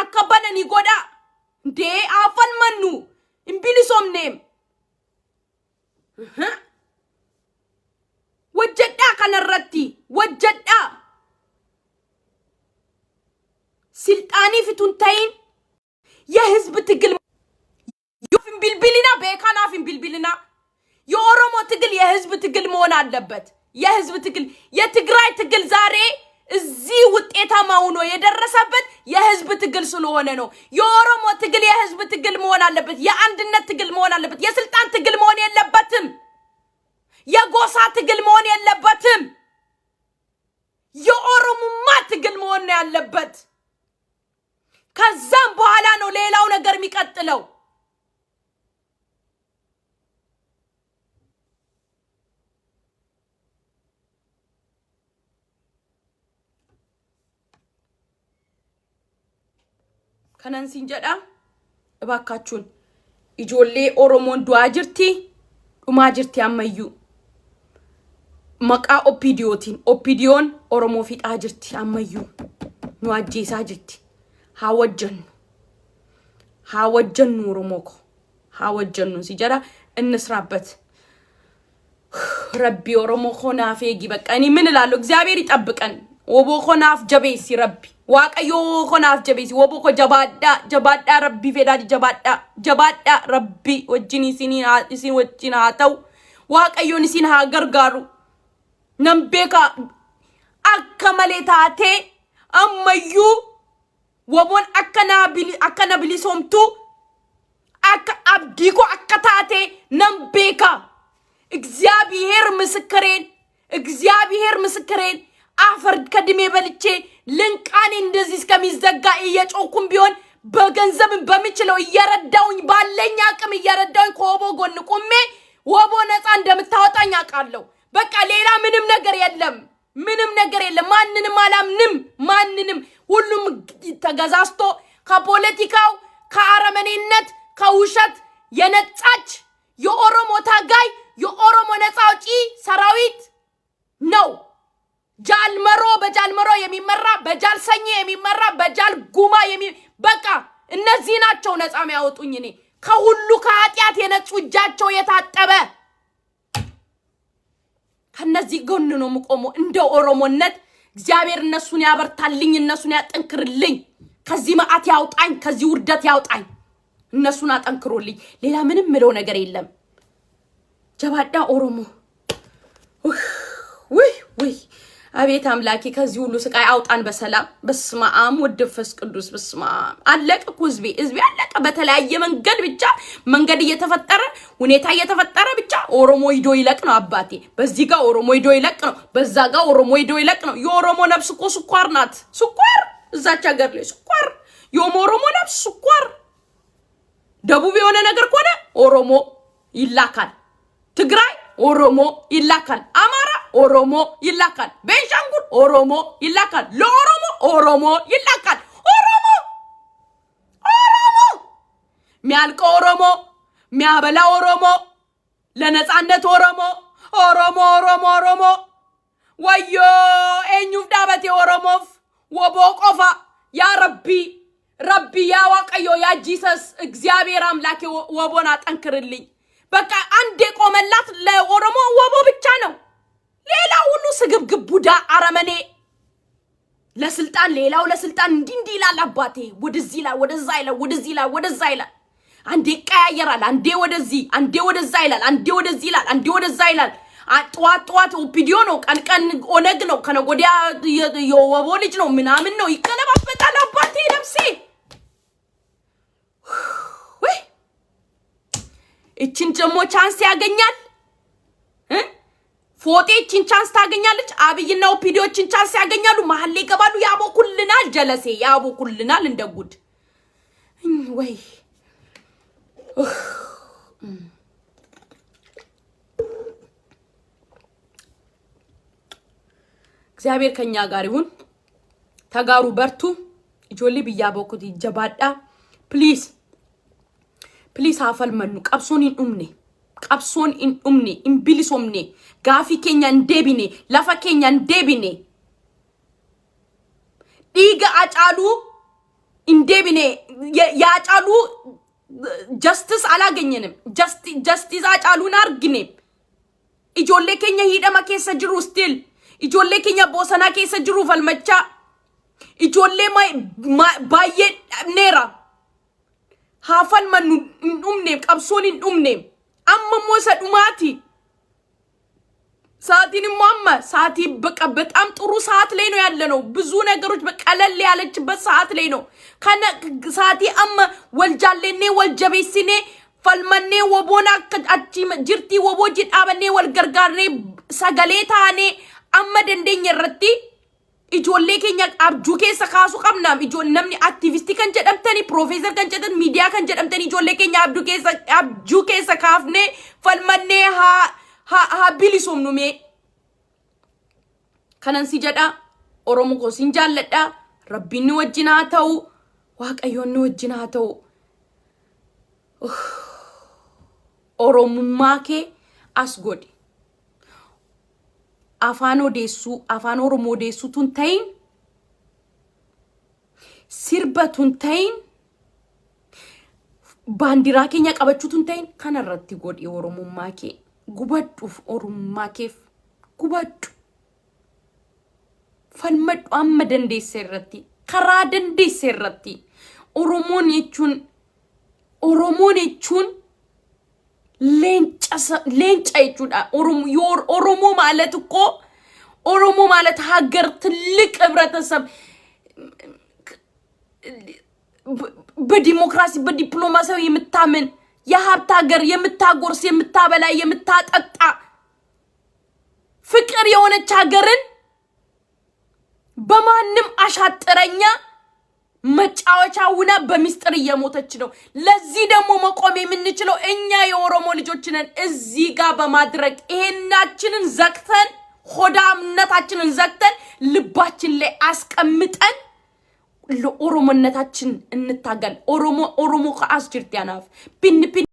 አከበነኒ ጎዳ እንዴ አፈን መኑ ኢምቢሊሶምኔም ወጀዳ ከነረቲ ወጀዳ ስልጣኒ ፍቱንታይን የህዝብ ትግል ዩፍን ቢልቢልና በካናፍን ቢልቢልና የኦሮሞ ትግል የህዝብ ትግል መሆን አለበት የህዝብ ትግል የትግራይ ትግል ዛሬ እዚህ ውጤታማ ሆኖ የደረሰበት የህዝብ ትግል ስለሆነ ነው የኦሮሞ ትግል የህዝብ ትግል መሆን አለበት የአንድነት ትግል መሆን አለበት የስልጣን ትግል መሆን የለበትም የጎሳ ትግል መሆን የለበትም የኦሮሞማ ትግል መሆን ያለበት ከዛም በኋላ ነው ሌላው ነገር የሚቀጥለው kanan sinjada እባካችሁን ኢጆሌ ኦሮሞን ዱአ ጅርቲ ዱማ ጅርቲ አመዩ መቃ ኦፒዲዮን ኦሮሞ ፊጣ ጅርቲ አመዩ ንዋጄሳ ጅርቲ ሃወጀን ኦሮሞኮ ሃወጀን ሲጀራ እንስራበት ረቢ ኦሮሞ ኾናፍ ይጊ በቃ እኔ ምን እላለሁ እግዚአብሔር ይጠብቀን ወቦ ኾናፍ ጀቤሲ ረቢ ዋቀዮ ኾናፍ ጀቤሲ ወቦ ኮ ጀባዳ ረቢ ፌዳዲ ጀባዳ ረቢ ወጅኒ ሲኒ ወጅና አተው ዋቀዮን ሲን ሃገርጋሩ ነምቤካ አከመሌታቴ አመዩ ወቦን አከና ቢሊሶምቱ አከ አብዲኮ አከታቴ ነምቤካ እግዚአብሔር ምስክሬን አፈር ከድሜ በልቼ ልንቃኔ እንደዚህ እስከሚዘጋ እየጮኩም ቢሆን በገንዘብ በሚችለው እየረዳውኝ ባለኝ አቅም እየረዳውኝ ኮቦ ጎን ቆሜ ወቦ ነፃ እንደምታወጣኝ አቃለው በቃ ሌላ ምንም ነገር የለም ማንንም አላምንም ማንንም ሁሉም ተገዛስቶ ከፖለቲካው ከአረመኔነት ከውሸት የነጻች የኦሮሞ ታጋይ የኦሮሞ ነፃ አውጪ ሰራዊት ነው ጃልመሮ በጃልመሮ የሚመራ በጃልሰኝ የሚመራ በጃል ጉማ በቃ እነዚህ ናቸው ነፃ የሚያወጡኝ እኔ ከሁሉ ከኃጢአት የነጹ እጃቸው የታጠበ ከነዚህ ጎን ነው መቆሙ እንደ ኦሮሞነት እግዚአብሔር እነሱን ያበርታልኝ እነሱን ያጠንክርልኝ ከዚህ ማአት ያውጣኝ ከዚህ ውርደት ያውጣኝ እነሱን አጠንክሮልኝ ሌላ ምንም ምለው ነገር የለም ጀባዳ ኦሮሞ ወይ አቤት አምላኬ ከዚህ ሁሉ ስቃይ አውጣን በሰላም በስማም ወደፈስ ቅዱስ በስማም አለቀ ኩዝቢ አለቀ በተለያየ መንገድ ብቻ መንገድ እየተፈጠረ ሁኔታ እየተፈጠረ ብቻ ኦሮሞ ይዶ ይለቅ ነው አባቴ በዚህ ጋር ኦሮሞ ይዶ ይለቅ ነው በዛ ጋር ኦሮሞ ይዶ ይለቅ ነው የኦሮሞ ነፍስ እኮ ስኳር ናት ስኳር እዛች ሀገር ላይ ስኳር የኦሮሞ ነፍስ ስኳር ደቡብ የሆነ ነገር ኮነ ኦሮሞ ይላካል ትግራይ ኦሮሞ ይላካል አማራ ኦሮሞ ይላካል ቤንሻንጉል ኦሮሞ ይላካል ለኦሮሞ ኦሮሞ ይላካል ኦሮሞ ሚያልቀ ኦሮሞ ሚያበላ ኦሮሞ ለነጻነት ኦሮሞ ኦሮሞ ኦሮሞ ኦሮሞ ወዮ ኤኙፍ ዳበቴ ኦሮሞፍ ወቦ ቆፋ ያ ረቢ ያ ዋቀዮ ያ ጂሰስ እግዚአብሔር አምላኬ ወቦና ጠንክርልኝ በቃ አንዴ ቆመላት ለኦሮሞ ወቦ ብቻ ነው ሌላ ሁሉ ስግብግብ ቡዳ አረመኔ ለስልጣን ሌላው ለስልጣን እንዲ ይላል አባቴ ወደዚህ ይላል ወደዛ ይላል ወደዚህ ይላል ወደዛ ይላል አንዴ ቀያየራል አንዴ ወደዚህ አንዴ ወደዛ ይላል አንዴ ወደዚህ ይላል አንዴ ወደዛ ይላል ጧት ቪዲዮ ነው ቀን ኦነግ ነው ከነጎዲያ የወቦ ልጅ ነው ምናምን ነው ይከለባበጣል አባቴ ነፍሴ ወይ እቺን ደግሞ ቻንስ ያገኛል ፎቴ እቺን ቻንስ ታገኛለች አብይና ኦፒዲዮችን ቻንስ ያገኛሉ መሐል ላይ ገባሉ ያቦኩልናል ጀለሴ ያቦኩልናል እንደጉድ ወይ እግዚአብሔር ከኛ ጋር ይሁን ተጋሩ በርቱ ኢጆሊ ቢያቦኩት ይጀባዳ ፕሊዝ አፈል መኑ ቀብሶን ኢንኡምኔ ኢምቢሊሶምኔ ጋፊ ኬኛ እንዴቢኔ ለፈ ኬኛ እንዴቢኔ ዲጋ አጫሉ እንዴቢኔ ያጫሉ justice አላገኘንም justice አጫሉን አርግኔ ኢጆሌ ኬኛ ሂደማ keessa jiru still ኢጆሌ ኬኛ ቦሰና keessa jiru falmacha ኢጆሌ ባየ ኔራ ሀፈል መኑ እንኡምኔ ቀብሶን ኢንኡምኔ አመሞ ሰዱማቲ ሳቲን ማማ ሳቲ በቃ በጣም ጥሩ ሰዓት ላይ ነው ያለነው ብዙ ነገሮች በቀለል ያለችበት ሰዓት ላይ ነው ከነ ሳቲ አማ ወልጃለኔ ወልጀቤሲኔ ፈልመኔ ወቦና አቺ ጅርቲ ወቦጂ ዳበኔ ወልገርጋርኔ ሰገሌታኔ አማ ደንደኝ ረቲ ኢጆሌ ኬኛ አብጁ ኬሳ ካሱ ቀምናም ኢጆ ነምኒ አክቲቪስት ከን ጀደምተኒ ፕሮፌሰር ከን ጀደም ሚዲያ ከን ጀደምተኒ ኢጆሌ ኬኛ አብጁ ኬሳ ካፍኔ ፈልመኔ ha bilisum nume kanan si jada oromo ko sinjalladha rabbini wajjina ta'u waaqayyoonni wajjina ta'u oromummaa kee as godhi afaan oromoo deessu tun ta'in sirba tun ta'in baandiraa keenya qabachuu tun ta'in kanarratti godhi oromummaa kee gubadhuuf oromummaa keef gubadhu falmadhu amma dandeesse irratti karaa dandeesse irratti oromoon jechuun leenca jechuudha ኦሮሞ ማለት እኮ ኦሮሞ ማለት ሀገር ትልቅ ህብረተሰብ በዲሞክራሲ በዲፕሎማሲያዊ የምታምን የሀብት ሀገር የምታጎርስ የምታበላ የምታጠጣ ፍቅር የሆነች ሀገርን በማንም አሻጥረኛ መጫወቻውና በሚስጥር እየሞተች ነው ለዚህ ደግሞ መቆም የምንችለው እኛ የኦሮሞ ልጆች ነን እዚህ ጋር በማድረግ ይሄናችንን ዘክተን ሆዳምነታችንን ዘክተን ልባችን ላይ አስቀምጠን ለኦሮሞነታችን እንታገል ኦሮሞ ከአስጅርት ያናፍ ፒን